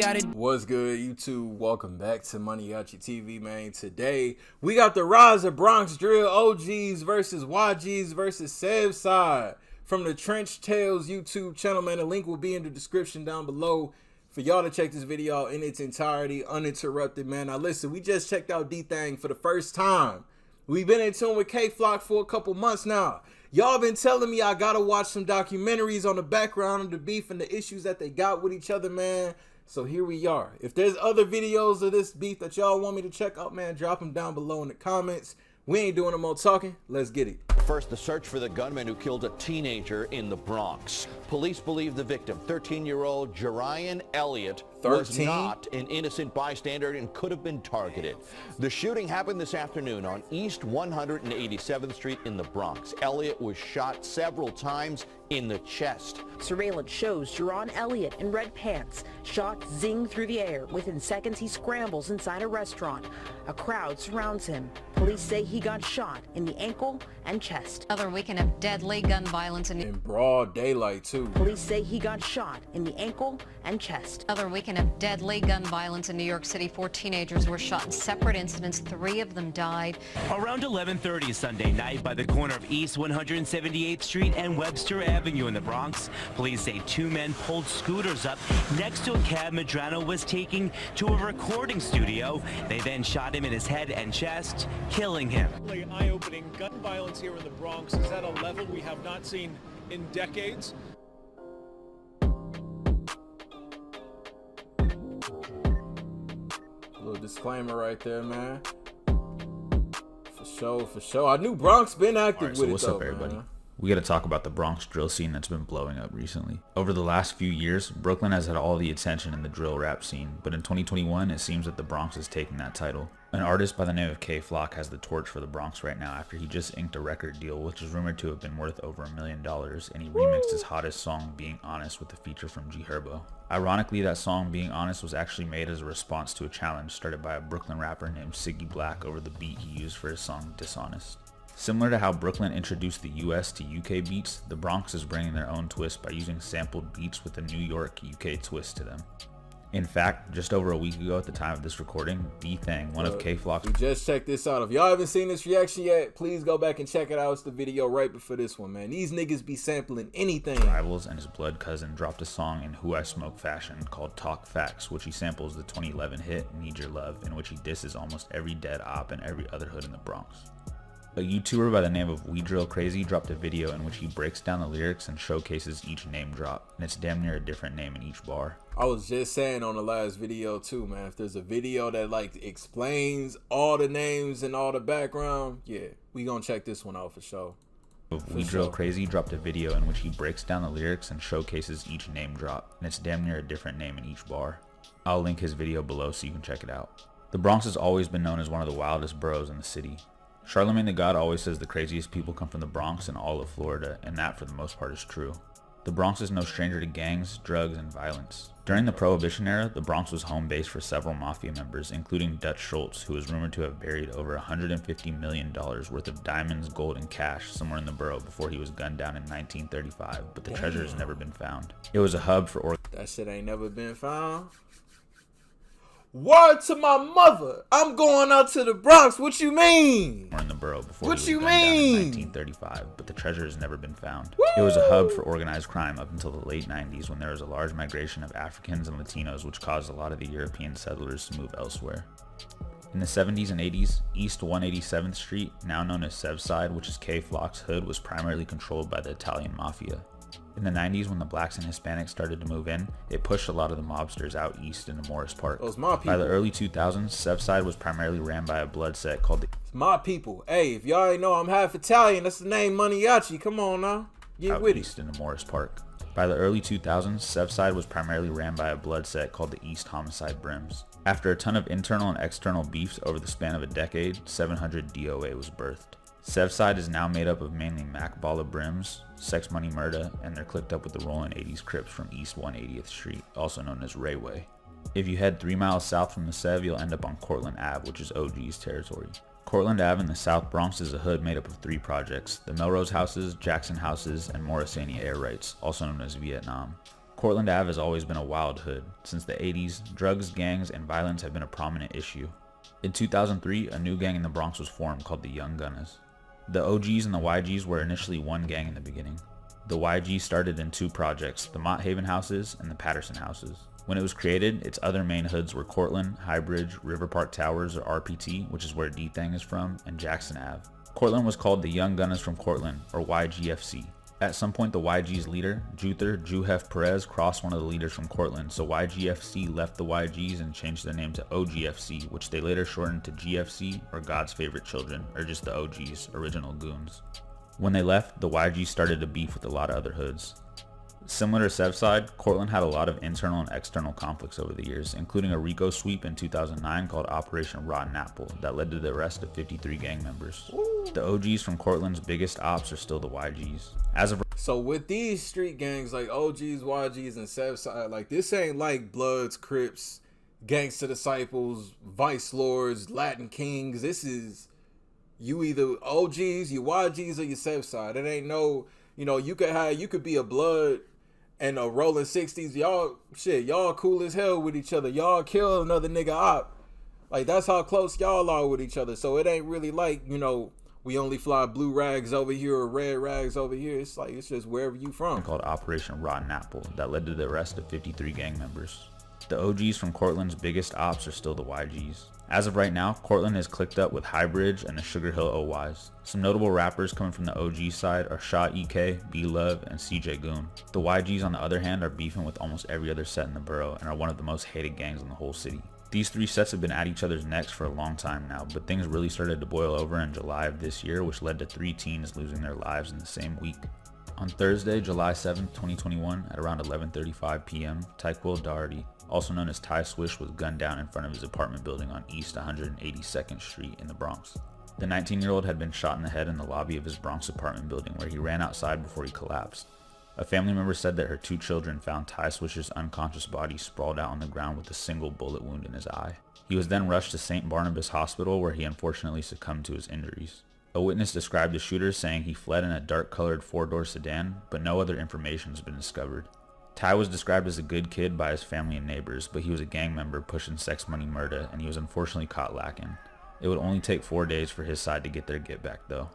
got it. What's good, YouTube? Welcome back to MANIACITV, man. Today, we got the rise of Bronx drill OGs versus YGs versus SevSide from the Trench Tales YouTube channel, man. The link will be in the description down below for y'all to check this video out in its entirety, uninterrupted, man. Now, listen, we just checked out D-Thang for the first time. We've been in tune with K-Flock for a couple months now. Y'all been telling me I gotta watch some documentaries on the background of the beef and the issues that they got with each other, man. So here we are. If there's other videos of this beef that y'all want me to check out, man, drop them down below in the comments. We ain't doing no more talking. Let's get it. First, the search for the gunman who killed a teenager in the Bronx. Police believe the victim, 13-year-old Jerian Elliott, was not an innocent bystander and could have been targeted. The shooting happened this afternoon on East 187th Street in the Bronx. Elliott was shot several times in the chest. Surveillance shows Jerian Elliott in red pants, shot zing through the air. Within seconds, he scrambles inside a restaurant. A crowd surrounds him. Police say he got shot in the ankle and chest. Another weekend of deadly gun violence in broad daylight, too. Police say he got shot in the ankle and chest. Another weekend of deadly gun violence in New York City. 4 teenagers were shot in separate incidents. 3 of them died. Around 11:30 Sunday night by the corner of East 178th Street and Webster Avenue in the Bronx, police say 2 men pulled scooters up next to a cab Medrano was taking to a recording studio. They then shot him in his head and chest, killing him. Eye-opening. Gun violence here in the Bronx is at a level we have not seen in decades. Little disclaimer right there, man. For sure, for sure. I knew Bronx been active with it, what's up, everybody? Man. We got to talk about the Bronx drill scene that's been blowing up recently. Over the last few years, Brooklyn has had all the attention in the drill rap scene, but in 2021, it seems that the Bronx is taking that title. An artist by the name of K-Flock has the torch for the Bronx right now after he just inked a record deal, which is rumored to have been worth over $1 million, and he remixed his hottest song, Being Honest, with a feature from G Herbo. Ironically, that song, Being Honest, was actually made as a response to a challenge started by a Brooklyn rapper named Siggy Black over the beat he used for his song, Dishonest. Similar to how Brooklyn introduced the US to UK beats, the Bronx is bringing their own twist by using sampled beats with a New York UK twist to them. In fact, just over a week ago at the time of this recording, D-Thang, one of K-Flock's... We just checked this out. If y'all haven't seen this reaction yet, please go back and check it out. It's the video right before this one, man. These niggas be sampling anything. Rivals and his blood cousin dropped a song in Who I Smoke fashion called Talk Facts, which he samples the 2011 hit Need Your Love, in which he disses almost every dead op and every other hood in the Bronx. A YouTuber by the name of We Drill Crazy dropped a video in which he breaks down the lyrics and showcases each name drop, and it's damn near a different name in each bar. I was just saying on the last video too, man, if there's a video that like explains all the names and all the background, yeah, we gonna check this one out for sure. We Drill Crazy dropped a video in which he breaks down the lyrics and showcases each name drop, and it's damn near a different name in each bar. I'll link his video below so you can check it out. The Bronx has always been known as one of the wildest boroughs in the city. Charlemagne the God always says the craziest people come from the Bronx and all of Florida, and that for the most part is true. The Bronx is no stranger to gangs, drugs, and violence. During the Prohibition era, the Bronx was home base for several mafia members, including Dutch Schultz, who is rumored to have buried over $150 million worth of diamonds, gold, and cash somewhere in the borough before he was gunned down in 1935, but the treasure has never been found. It was a hub for... That shit ain't never been found? Word to my mother, I'm going out to the Bronx. What you mean? Or in the borough before what he was you gunned down in mean? 1935, but the treasure has never been found. Woo! It was a hub for organized crime up until the late 90s when there was a large migration of Africans and Latinos, which caused a lot of the European settlers to move elsewhere. In the 70s and 80s, East 187th Street, now known as SevSide, which is K-Flock's hood, was primarily controlled by the Italian mafia. In the 90s, when the blacks and Hispanics started to move in, it pushed a lot of the mobsters out east into Morris Park. Those my people. By the early 2000s, SevSide was primarily ran by a blood set called the... It's my people. Hey, if y'all ain't know I'm half Italian, that's the name Maniaci. Come on now. Get out with east it. into Morris Park. By the early 2000s, SevSide was primarily ran by a blood set called the East Homicide Brims. After a ton of internal and external beefs over the span of a decade, 700 DOA was birthed. SevSide is now made up of mainly Mac Balla Brims, Sex Money Murda, and they're clicked up with the Rollin' 80s Crips from East 180th Street, also known as Rayway. If you head 3 miles south from the Sev, you'll end up on Cortlandt Ave, which is OG's territory. Cortlandt Ave in the South Bronx is a hood made up of 3 projects, the Melrose Houses, Jackson Houses, and Morrisania Air Rights, also known as Vietnam. Cortland Ave has always been a wild hood. Since the 80s, drugs, gangs, and violence have been a prominent issue. In 2003, a new gang in the Bronx was formed called the Young Gunners. The OGs and the YGs were initially one gang in the beginning. The YG started in two projects, the Mott Haven houses and the Patterson houses. When it was created, its other main hoods were Cortland, Highbridge, River Park Towers or RPT, which is where D-Thang is from, and Jackson Ave. Cortland was called the Young Gunners from Cortland, or YGFC. At some point, the YG's leader, Juther Juhef Perez, crossed one of the leaders from Cortland, so YGFC left the YGs and changed their name to OGFC, which they later shortened to GFC, or God's Favorite Children, or just the OGs, original goons. When they left, the YGs started to beef with a lot of other hoods. Similar to SevSide, Cortland had a lot of internal and external conflicts over the years, including a RICO sweep in 2009 called Operation Rotten Apple that led to the arrest of 53 gang members. The OGs from Cortland's biggest ops are still the YGs. So with these street gangs like OGs, YGs, and SevSide, like this ain't like Bloods, Crips, Gangsta Disciples, Vice Lords, Latin Kings. This is you either OGs, you YGs, or you SevSide. It ain't no, you could be a Blood and a Rolling 60s. Y'all cool as hell with each other. Y'all kill another nigga op. Like that's how close y'all are with each other. So it ain't really like, we only fly blue rags over here or red rags over here. It's like, it's just wherever you from. Called Operation Rotten Apple that led to the arrest of 53 gang members. The OGs from Cortland's biggest ops are still the YGs. As of right now, Cortland is clicked up with Highbridge and the Sugar Hill OYs. Some notable rappers coming from the OG side are Shaw EK, B-Love, and CJ Goon. The YGs on the other hand are beefing with almost every other set in the borough and are one of the most hated gangs in the whole city. These three sets have been at each other's necks for a long time now, but things really started to boil over in July of this year, which led to 3 teens losing their lives in the same week. On Thursday, July 7, 2021, at around 11:35 p.m., Tyquil Doherty, also known as Ty Swish, was gunned down in front of his apartment building on East 182nd Street in the Bronx. The 19-year-old had been shot in the head in the lobby of his Bronx apartment building where he ran outside before he collapsed. A family member said that her 2 children found Ty Swish's unconscious body sprawled out on the ground with a single bullet wound in his eye. He was then rushed to St. Barnabas Hospital where he unfortunately succumbed to his injuries. A witness described the shooter saying he fled in a dark-colored 4-door sedan, but no other information has been discovered. Ty was described as a good kid by his family and neighbors, but he was a gang member pushing sex money murder, and he was unfortunately caught lacking. It would only take 4 days for his side to get their get back though.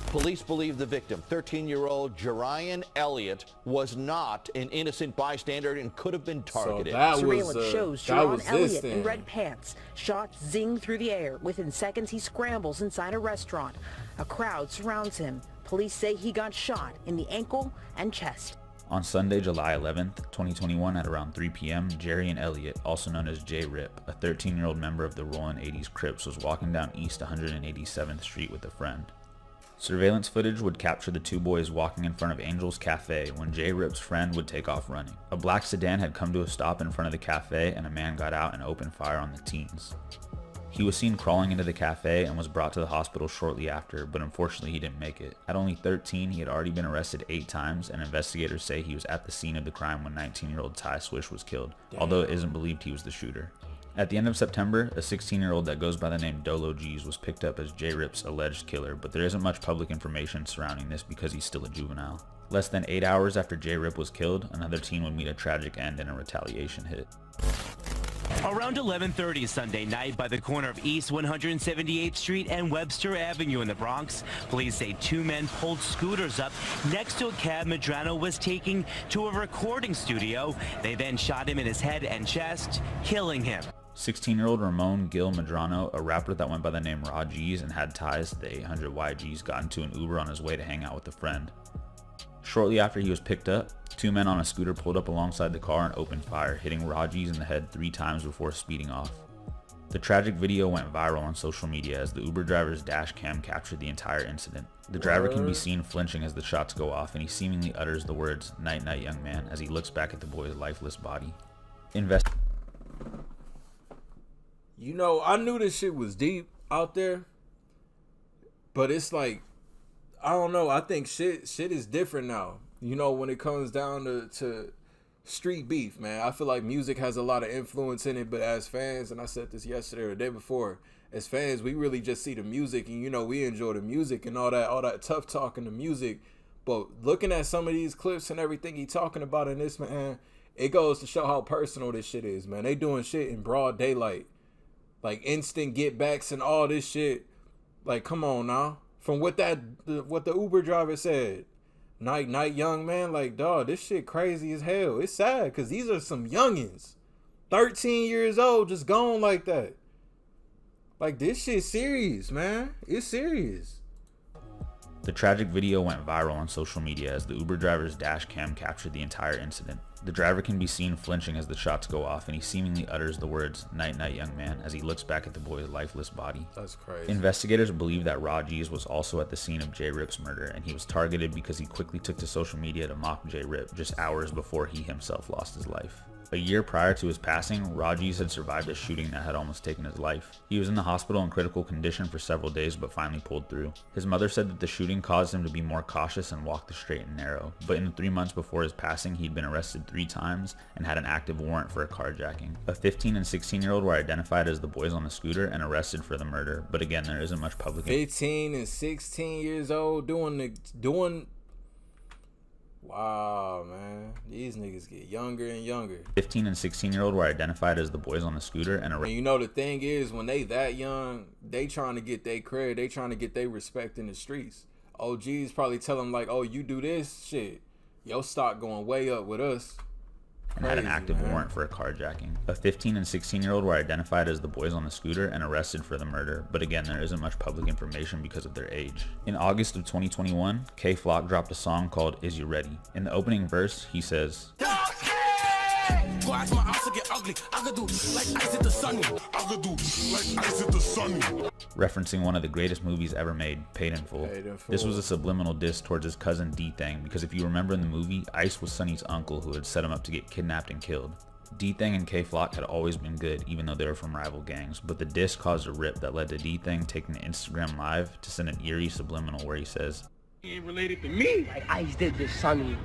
Police believe the victim, 13-year-old Jerian Elliott, was not an innocent bystander and could have been targeted. So Surveillance shows Jerian Elliott in red pants. Shots zing through the air. Within seconds, he scrambles inside a restaurant. A crowd surrounds him. Police say he got shot in the ankle and chest. On Sunday, July 11th, 2021 at around 3 p.m., Jerian Elliott, also known as J-Rip, a 13-year-old member of the Rollin' 80s Crips, was walking down East 187th Street with a friend. Surveillance footage would capture the 2 boys walking in front of Angel's Cafe when J-Rip's friend would take off running. A black sedan had come to a stop in front of the cafe and a man got out and opened fire on the teens. He was seen crawling into the cafe and was brought to the hospital shortly after, but unfortunately he didn't make it. At only 13, he had already been arrested 8 times, and investigators say he was at the scene of the crime when 19-year-old Ty Swish was killed, although it isn't believed he was the shooter. At the end of September, a 16-year-old that goes by the name Dolo G's was picked up as J-Rip's alleged killer, but there isn't much public information surrounding this because he's still a juvenile. Less than 8 hours after J-Rip was killed, another teen would meet a tragic end in a retaliation hit. Around 11:30 Sunday night by the corner of East 178th Street and Webster Avenue in the Bronx, police say 2 men pulled scooters up next to a cab Medrano was taking to a recording studio. They then shot him in his head and chest, killing him. 16-year-old Ramon Gil Medrano, a rapper that went by the name Raw G's and had ties to the 800 YGs, got into an Uber on his way to hang out with a friend. Shortly after he was picked up, 2 men on a scooter pulled up alongside the car and opened fire, hitting Raji's in the head 3 times before speeding off. The tragic video went viral on social media as the Uber driver's dash cam captured the entire incident. The driver can be seen flinching as the shots go off, and he seemingly utters the words, "Night night, young man," as he looks back at the boy's lifeless body. I knew this shit was deep out there, but it's like, I don't know. I think shit is different now. When it comes down to street beef, man, I feel like music has a lot of influence in it. But as fans, and I said this yesterday or the day before, as fans, we really just see the music and, we enjoy the music and all that tough talk in the music. But looking at some of these clips and everything he talking about in this, man, it goes to show how personal this shit is, man. They doing shit in broad daylight. Like instant get backs and all this shit. Like, come on now. From what the Uber driver said. Night young man, like, dog, this shit crazy as hell. It's sad because these are some youngins. 13 years old, just gone like that. Like, this shit serious, man. It's serious. The tragic video went viral on social media as the Uber driver's dash cam captured the entire incident. The driver can be seen flinching as the shots go off, and he seemingly utters the words, "Night, night, young man," as he looks back at the boy's lifeless body. That's crazy. Investigators believe that Rajiz was also at the scene of J-Rip's murder, and he was targeted because he quickly took to social media to mock J-Rip just hours before he himself lost his life. A year prior to his passing, Rajiz had survived a shooting that had almost taken his life. He was in the hospital in critical condition for several days but finally pulled through. His mother said that the shooting caused him to be more cautious and walk the straight and narrow, but in the 3 months before his passing, he'd been arrested 3 times and had an active warrant for a carjacking. A 15 and 16-year-old were identified as the boys on the scooter and arrested for the murder, but again, there isn't much public. 15 and 16 years old doing. Wow, man. These niggas get younger and younger. 15 and 16-year-old were identified as the boys on the scooter and you know, the thing is, when they that young, they trying to get their credit. They trying to get their respect in the streets. OGs probably tell them like, oh, you do this shit, your stock going way up with us. And had an active warrant for a carjacking. A 15 and 16-year-old were identified as the boys on the scooter and arrested for the murder, but again, there isn't much public information because of their age. In August of 2021, K Flock dropped a song called Is You Ready? In the opening verse, he says, referencing one of the greatest movies ever made, Paid in Full. This was a subliminal diss towards his cousin D-Thang, because if you remember in the movie, Ice was Sonny's uncle who had set him up to get kidnapped and killed. D-Thang and K Flock had always been good, even though they were from rival gangs, but the diss caused a rip that led to D-Thang taking an Instagram live to send an eerie subliminal where he says, "He ain't related to me. Like Ice did this Sonny."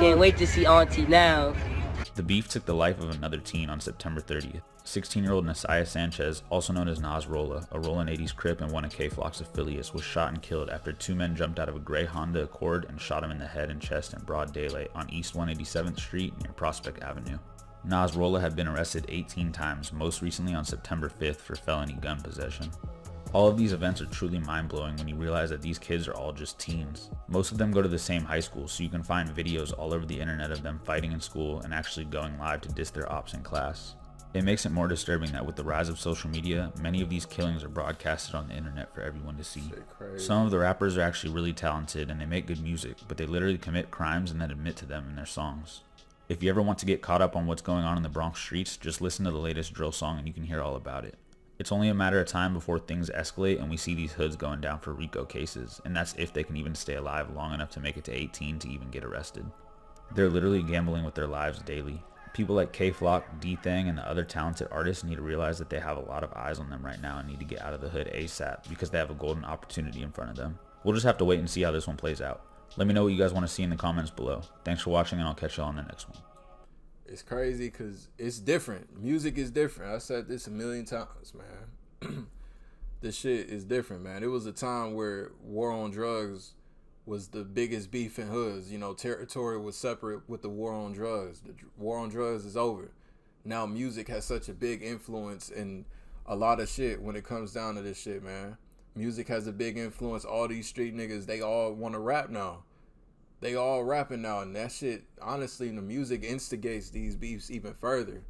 Can't wait to see Auntie now. The beef took the life of another teen on September 30th. 16-year-old Nasiah Sanchez, also known as Nasrullah, a Rollin' 80s Crip and one of K Flock's affiliates, was shot and killed after 2 men jumped out of a gray Honda Accord and shot him in the head and chest in broad daylight on East 187th Street near Prospect Avenue. Nasrullah had been arrested 18 times, most recently on September 5th for felony gun possession. All of these events are truly mind-blowing when you realize that these kids are all just teens. Most of them go to the same high school, so you can find videos all over the internet of them fighting in school and actually going live to diss their ops in class. It makes it more disturbing that with the rise of social media, many of these killings are broadcasted on the internet for everyone to see. Some of the rappers are actually really talented and they make good music, but they literally commit crimes and then admit to them in their songs. If you ever want to get caught up on what's going on in the Bronx streets, just listen to the latest drill song and you can hear all about it. It's only a matter of time before things escalate and we see these hoods going down for RICO cases, and that's if they can even stay alive long enough to make it to 18 to even get arrested. They're literally gambling with their lives daily. People like K Flock, D-Thang, and the other talented artists need to realize that they have a lot of eyes on them right now and need to get out of the hood ASAP because they have a golden opportunity in front of them. We'll just have to wait and see how this one plays out. Let me know what you guys want to see in the comments below. Thanks for watching and I'll catch y'all on the next one. It's crazy because it's different. Music is different. I said this a million times, man. This shit is different, man. It was a time where war on drugs was the biggest beef in hoods. You know, territory was separate with the war on drugs. The war on drugs is over. Now music has such a big influence in a lot of shit when it comes down to this shit, man. Music has a big influence. All these street niggas, they all want to rap now. They all rapping now, and that shit, honestly, the music instigates these beefs even further.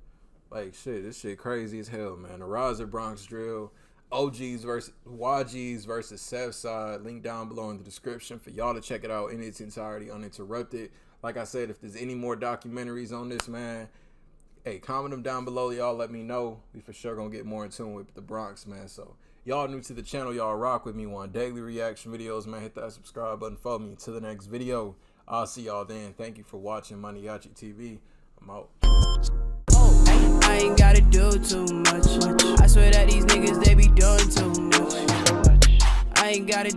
Like, shit, this shit crazy as hell, man. The rise of Bronx drill, OGs versus YGs versus SevSide. Link down below in the description for y'all to check it out in its entirety, uninterrupted. Like I said, if there's any more documentaries on this, man, hey, comment them down below. Y'all let me know. We for sure gonna get more in tune with the Bronx, man. So, y'all new to the channel, y'all rock with me on daily reaction videos, man. Hit that subscribe button, follow me until the next video. I'll see y'all then. Thank you for watching MANIACITV. I'm out. I ain't gotta do too much. I swear that these niggas, they be doing too much. I ain't gotta